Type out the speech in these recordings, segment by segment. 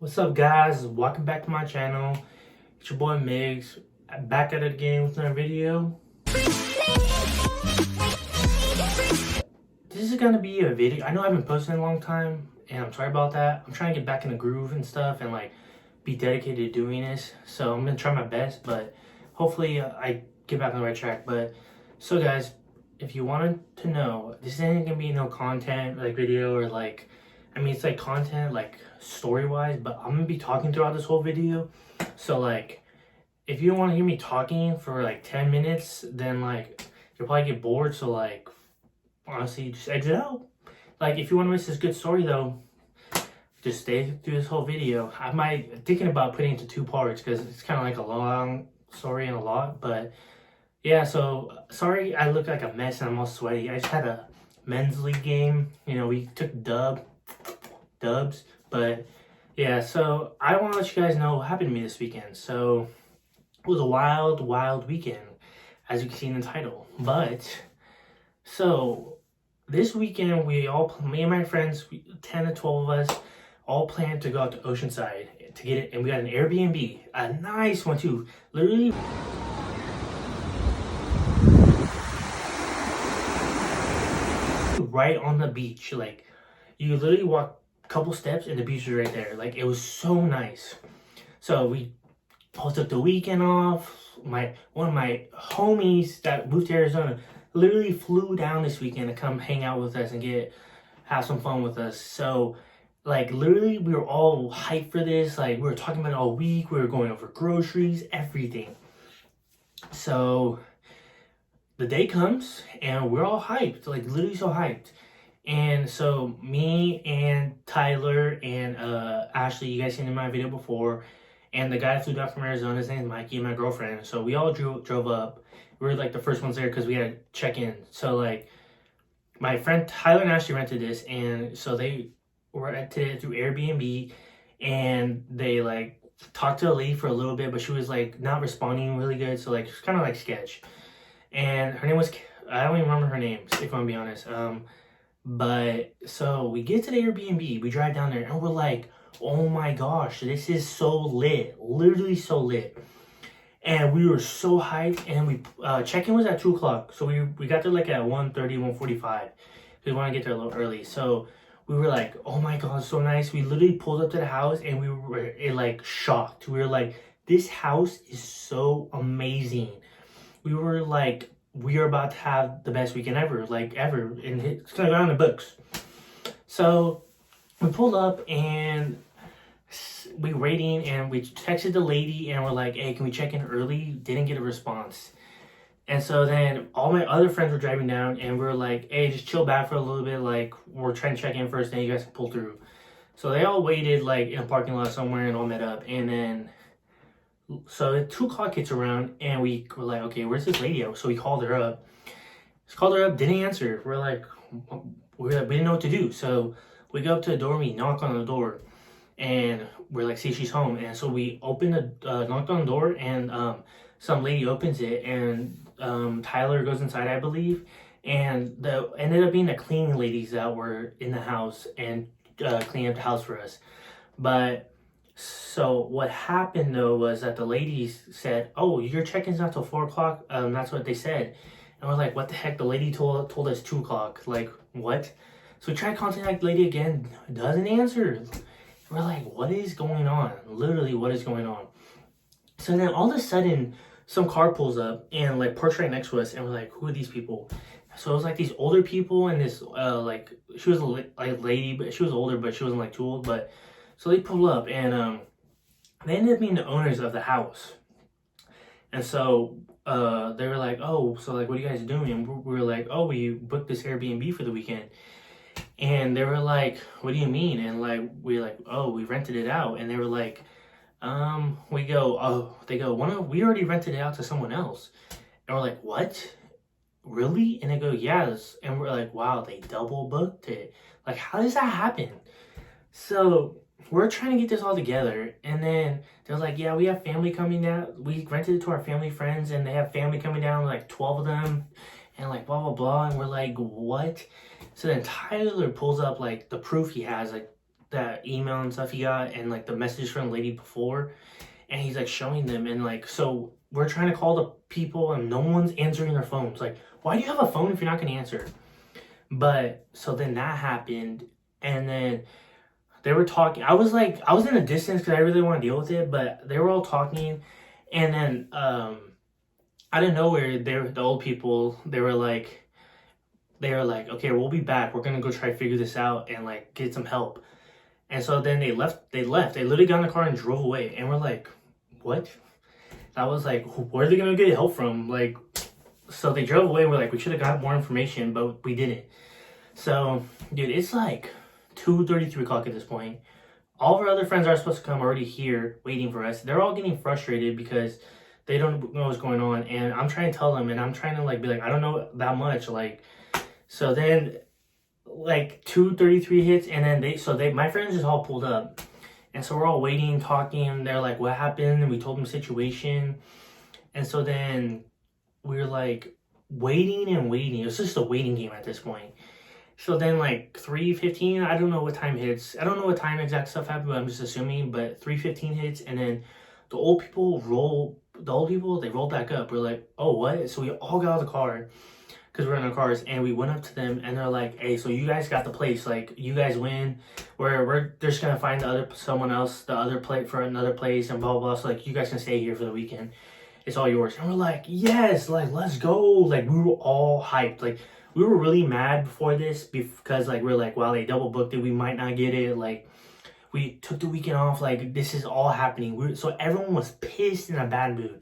What's up, guys? Welcome back to my channel. It's your boy Migs, back at it again with another video. This is gonna be a video. I know I haven't posted in a long time, and I'm sorry about that. I'm trying to get back in the groove and stuff, and like be dedicated to doing this. So I'm gonna try my best, but hopefully I get back on the right track. But so, guys, if you wanted to know, this ain't gonna be no content like video or like. I mean, it's like content, like story-wise, but I'm gonna be talking throughout this whole video. So like, if you don't want to hear me talking for like 10 minutes, then like, you'll probably get bored. So like, honestly, just exit out. Like, if you want to miss this good story though, just stay through this whole video. Thinking about putting it into two parts because it's kind of like a long story and a lot. But yeah, so sorry I look like a mess and I'm all sweaty. I just had a men's league game. You know, we took dubs, but yeah, so I want to let you guys know what happened to me this weekend. So it was a wild weekend, as you can see in the title. But so this weekend, me and my friends, 10 to 12 of us, all planned to go out to Oceanside to get it, and we got an Airbnb, a nice one too, literally right on the beach. Like, you literally walk couple steps and the beach is right there. Like, it was so nice. So we all took the weekend off. One of my homies that moved to Arizona literally flew down this weekend to come hang out with us and have some fun with us. So like, literally we were all hyped for this. Like, we were talking about it all week. We were going over groceries, everything. So the day comes and we're all hyped, like literally so hyped. And so me and Tyler and Ashley, you guys seen in my video before, and the guy that flew down from Arizona, his name is Mikey, and my girlfriend. So we all drove up. We were like the first ones there because we had to check in. So like, my friend Tyler and Ashley rented this, and so they rented it through Airbnb, and they like talked to a lady for a little bit, but she was like not responding really good. So like, it's kind of like sketch. And her name was, I don't even remember her name, if I'm gonna be honest. But so we get to the Airbnb, we drive down there, and we're like, oh my gosh, this is so lit, literally so lit. And we were so hyped, and we check-in was at 2 o'clock, so we got there like at 1:30, 1:45. We want to get there a little early, so we were like, oh my god, so nice. We literally pulled up to the house, and we were like shocked. We were like, this house is so amazing. We were like, we are about to have the best weekend ever, like ever, and it's gonna go down in the books. So we pulled up and we waiting, and we texted the lady and we're like, hey, can we check in early? Didn't get a response. And so then all my other friends were driving down, and we are like, hey, just chill back for a little bit, like we're trying to check in first, then you guys can pull through. So they all waited like in a parking lot somewhere and all met up. And then so at 2 o'clock hits around, and we were like, okay, where's this lady at? So we called her up. Didn't answer. We didn't know what to do. So we go up to the door, we knock on the door, and we're like, see if she's home. And so we knocked on the door, and some lady opens it, and Tyler goes inside, I believe. And ended up being the cleaning ladies that were in the house and cleaning up the house for us. But so what happened though was that the ladies said, oh, your check-in's not till 4 o'clock. That's what they said. And we're like, what the heck? The lady told us 2 o'clock. Like, what? So we tried to contact the lady again, doesn't answer. We're like, what is going on? Literally, what is going on? So then all of a sudden, some car pulls up and like parks right next to us, and we're like, who are these people? So it was like these older people, and this like, she was a lady, but she was older, but she wasn't like too old. But so they pull up, and they ended up being the owners of the house. And so they were like, oh, so like, what are you guys doing? And we were like, oh, we booked this Airbnb for the weekend. And they were like, what do you mean? And like, we were like, oh, we rented it out. And they were like, we already rented it out to someone else. And we're like, what? Really? And they go, yes. And we're like, wow, they double booked it. Like, how does that happen? So we're trying to get this all together, and then they're like, yeah, we have family coming down. We rented it to our family friends, and they have family coming down, like 12 of them, and like blah blah blah. And we're like, what? So then Tyler pulls up like the proof he has, like that email and stuff he got, and like the message from the lady before, and he's like showing them, and like, so we're trying to call the people and no one's answering their phones. Like, why do you have a phone if you're not gonna answer? But so then that happened, and then they were talking. I was like, I was in a distance because I really want to deal with it, but they were all talking, and then out of nowhere, the old people, they were like, okay, we'll be back. We're gonna go try to figure this out and like get some help. And so then they left. They left. They literally got in the car and drove away. And we're like, what? I was like, where are they gonna get help from? Like, so they drove away. We're like, we should have got more information, but we didn't. So, dude, it's like 2:30, 3 o'clock at this point. All of our other friends are supposed to come already here waiting for us. They're all getting frustrated because they don't know what's going on. And I'm trying to tell them, and I'm trying to like be like, I don't know that much. Like, so then like 2:33 hits, and then my friends just all pulled up. And so we're all waiting, talking, and they're like, what happened? And we told them the situation. And so then we were like waiting and waiting. It was just a waiting game at this point. So then like 3:15, I don't know what time hits. I don't know what time exact stuff happened, but I'm just assuming. But 3:15 hits, and then the old people they rolled back up. We're like, oh, what? So we all got out of the car because we're in our cars, and we went up to them, and they're like, hey, so you guys got the place, like you guys win. We're just gonna find someone else the other plate for another place, and blah blah blah. So like you guys can stay here for the weekend. It's all yours. And we're like, yes, like let's go. Like we were all hyped. Like we were really mad before this because like we're like, wow, they double booked it. We might not get it. Like we took the weekend off. Like this is all happening. So everyone was pissed in a bad mood.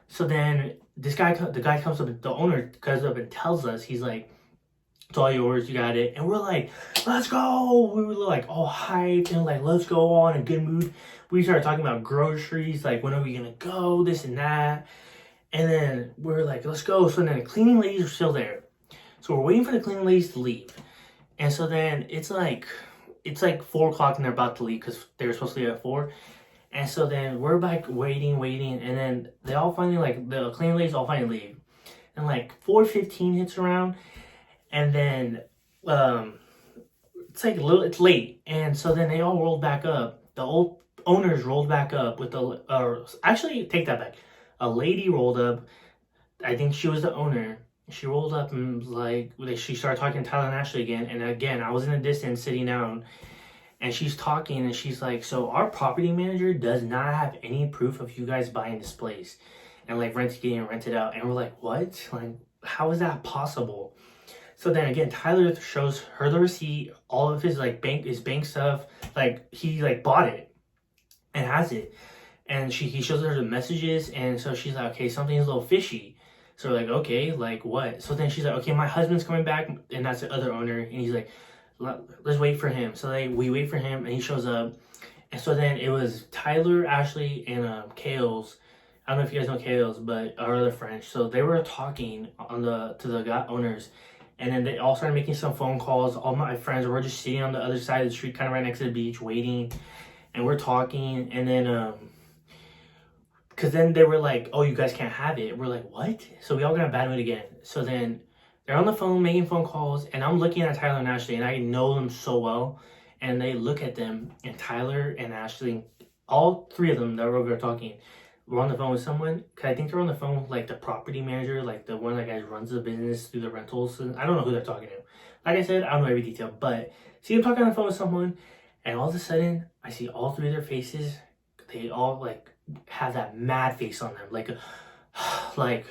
So then the guy comes up, the owner comes up and tells us, he's like, it's all yours, you got it. And we're like, let's go. We were like all hyped and like, let's go on in a good mood. We started talking about groceries, like when are we gonna go, this and that. And then we're like, let's go. So then the cleaning ladies are still there. So we're waiting for the cleaning ladies to leave. And so then it's like 4 o'clock and they're about to leave because they were supposed to leave at 4. And so then we're like waiting, and then they all finally, like, the cleaning ladies all finally leave. And like 4:15 hits around, and then it's like it's late. And so then they all rolled back up. The old owners rolled back up with actually, take that back. A lady rolled up. I think she was the owner. She rolled up and like she started talking to Tyler and Ashley again. And again, I was in the distance sitting down. And she's talking, and she's like, so our property manager does not have any proof of you guys buying this place and like getting rented out. And we're like, what? Like, how is that possible? So then again, Tyler shows her the receipt, all of his like bank stuff. Like he like bought it and has it. And he shows her the messages, and so she's like, okay, something's a little fishy. So we're like, okay, like what? So then she's like, okay, my husband's coming back, and that's the other owner, and he's like, let's wait for him. So we wait for him, and he shows up. And so then it was Tyler, Ashley, and Kales. I don't know if you guys know Kales, but our other friend. So they were talking to the owners, and then they all started making some phone calls. All my friends were just sitting on the other side of the street, kind of right next to the beach, waiting, and we're talking. And then because then they were like, oh, you guys can't have it. We're like, what? So we all got a bad mood again. So then they're on the phone making phone calls, and I'm looking at Tyler and Ashley, and I know them so well. And they look at them, and Tyler and Ashley, all three of them that were over there talking, were on the phone with someone. Cause I think they're on the phone with like the property manager, like the one that guy runs the business through the rentals. And I don't know who they're talking to. Like I said, I don't know every detail, but see them talking on the phone with someone, and all of a sudden, I see all three of their faces. They all like have that mad face on them, like, like.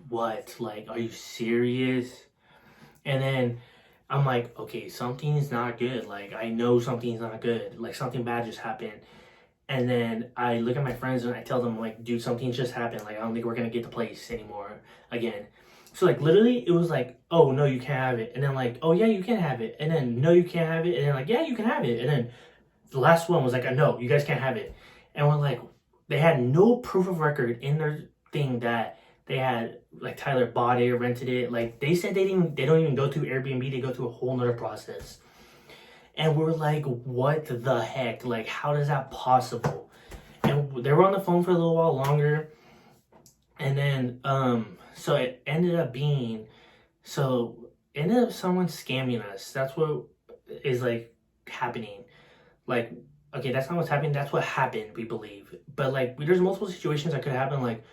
What? Like, are you serious? And then I'm like, okay, something's not good. Like, I know something's not good. Like, something bad just happened. And then I look at my friends and I tell them, like, dude, something's just happened. Like, I don't think we're going to get the place anymore again. So, like, literally, it was like, oh, no, you can't have it. And then, like, oh, yeah, you can have it. And then, no, you can't have it. And then, like, yeah, you can have it. And then the last one was like, no, you guys can't have it. And we're like, they had no proof of record in their thing that they had, like, Tyler bought it or rented it. Like, they said they don't even go through Airbnb. They go through a whole nother process. And we're like, what the heck? Like, how is that possible? And they were on the phone for a little while longer. And then, so it ended up someone scamming us. That's what is, like, happening. Like, okay, that's not what's happening. That's what happened, we believe. But like, there's multiple situations that could happen. Like,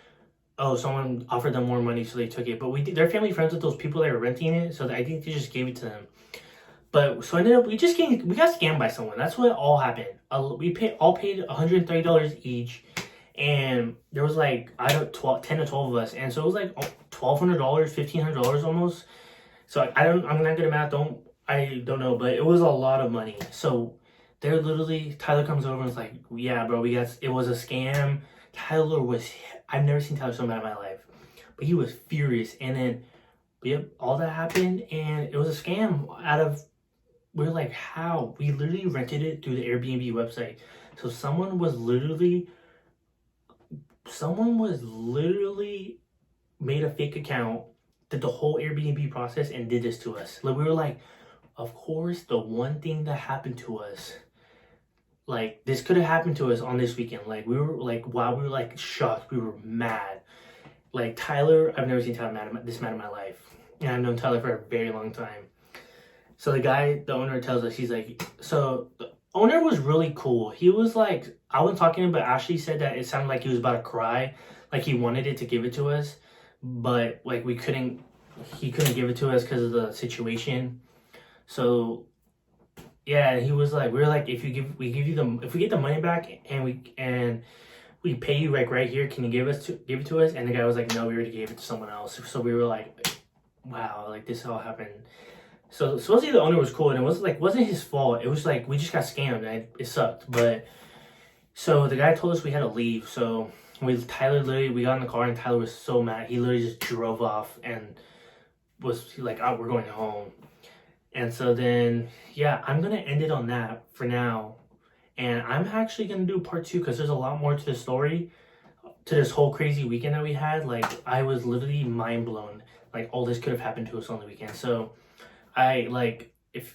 oh, someone offered them more money, so they took it. But they're family friends with those people that were renting it, so I think they just gave it to them. But so ended up, we got scammed by someone. That's what all happened. All paid $130 each, and there was like, I don't 10 to 12 of us, and so it was like $1,200, $1,500 almost. So I'm not good at math. I don't know, but it was a lot of money. So they're literally, Tyler comes over and is like, yeah, bro, it was a scam. I've never seen Tyler so mad in my life, but he was furious. And then, yep, all that happened, and it was a scam. We're like, how? We literally rented it through the Airbnb website. So someone was literally made a fake account, did the whole Airbnb process, and did this to us. Like, we were like, of course, the one thing that happened to us, like, this could have happened to us on this weekend. Like, we were like, wow, we were like shocked. We were mad. Like, Tyler, I've never seen Tyler this mad in my life. And I've known Tyler for a very long time. So the owner tells us, he's like, so the owner was really cool. He was like, I wasn't talking to him, but Ashley said that it sounded like he was about to cry. Like, he wanted it to give it to us, but like he couldn't give it to us because of the situation. So yeah, he was like, we were like, if we get the money back and we pay you like right here, can you give it to us? And the guy was like, no, we already gave it to someone else. So we were like, wow, like this all happened. So supposedly the owner was cool, and it wasn't his fault. It was like we just got scammed, and it sucked. But so the guy told us we had to leave. So we got in the car, and Tyler was so mad. He literally just drove off and was like, "Oh, we're going home." And so then, yeah, I'm gonna end it on that for now, and I'm actually gonna do part 2 because there's a lot more to the story, to this whole crazy weekend that we had. Like, I was literally mind blown. Like, all this could have happened to us on the weekend. So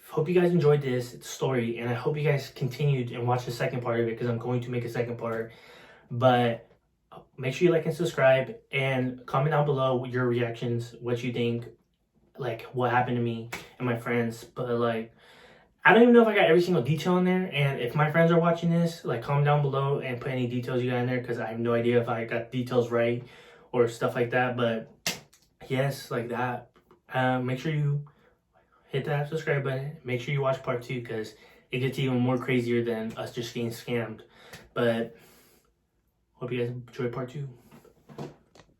hope you guys enjoyed this story, and I hope you guys continued and watch the second part of it because I'm going to make a second part. But make sure you like and subscribe and comment down below your reactions, what you think, like what happened to me and my friends. But like, I don't even know if I got every single detail in there, and if my friends are watching this, like, comment down below and put any details you got in there because I have no idea if I got details right or stuff like that. But yes, like that. Make sure you hit that subscribe button. Make sure you watch part 2 because it gets even more crazier than us just getting scammed. But hope you guys enjoy part 2.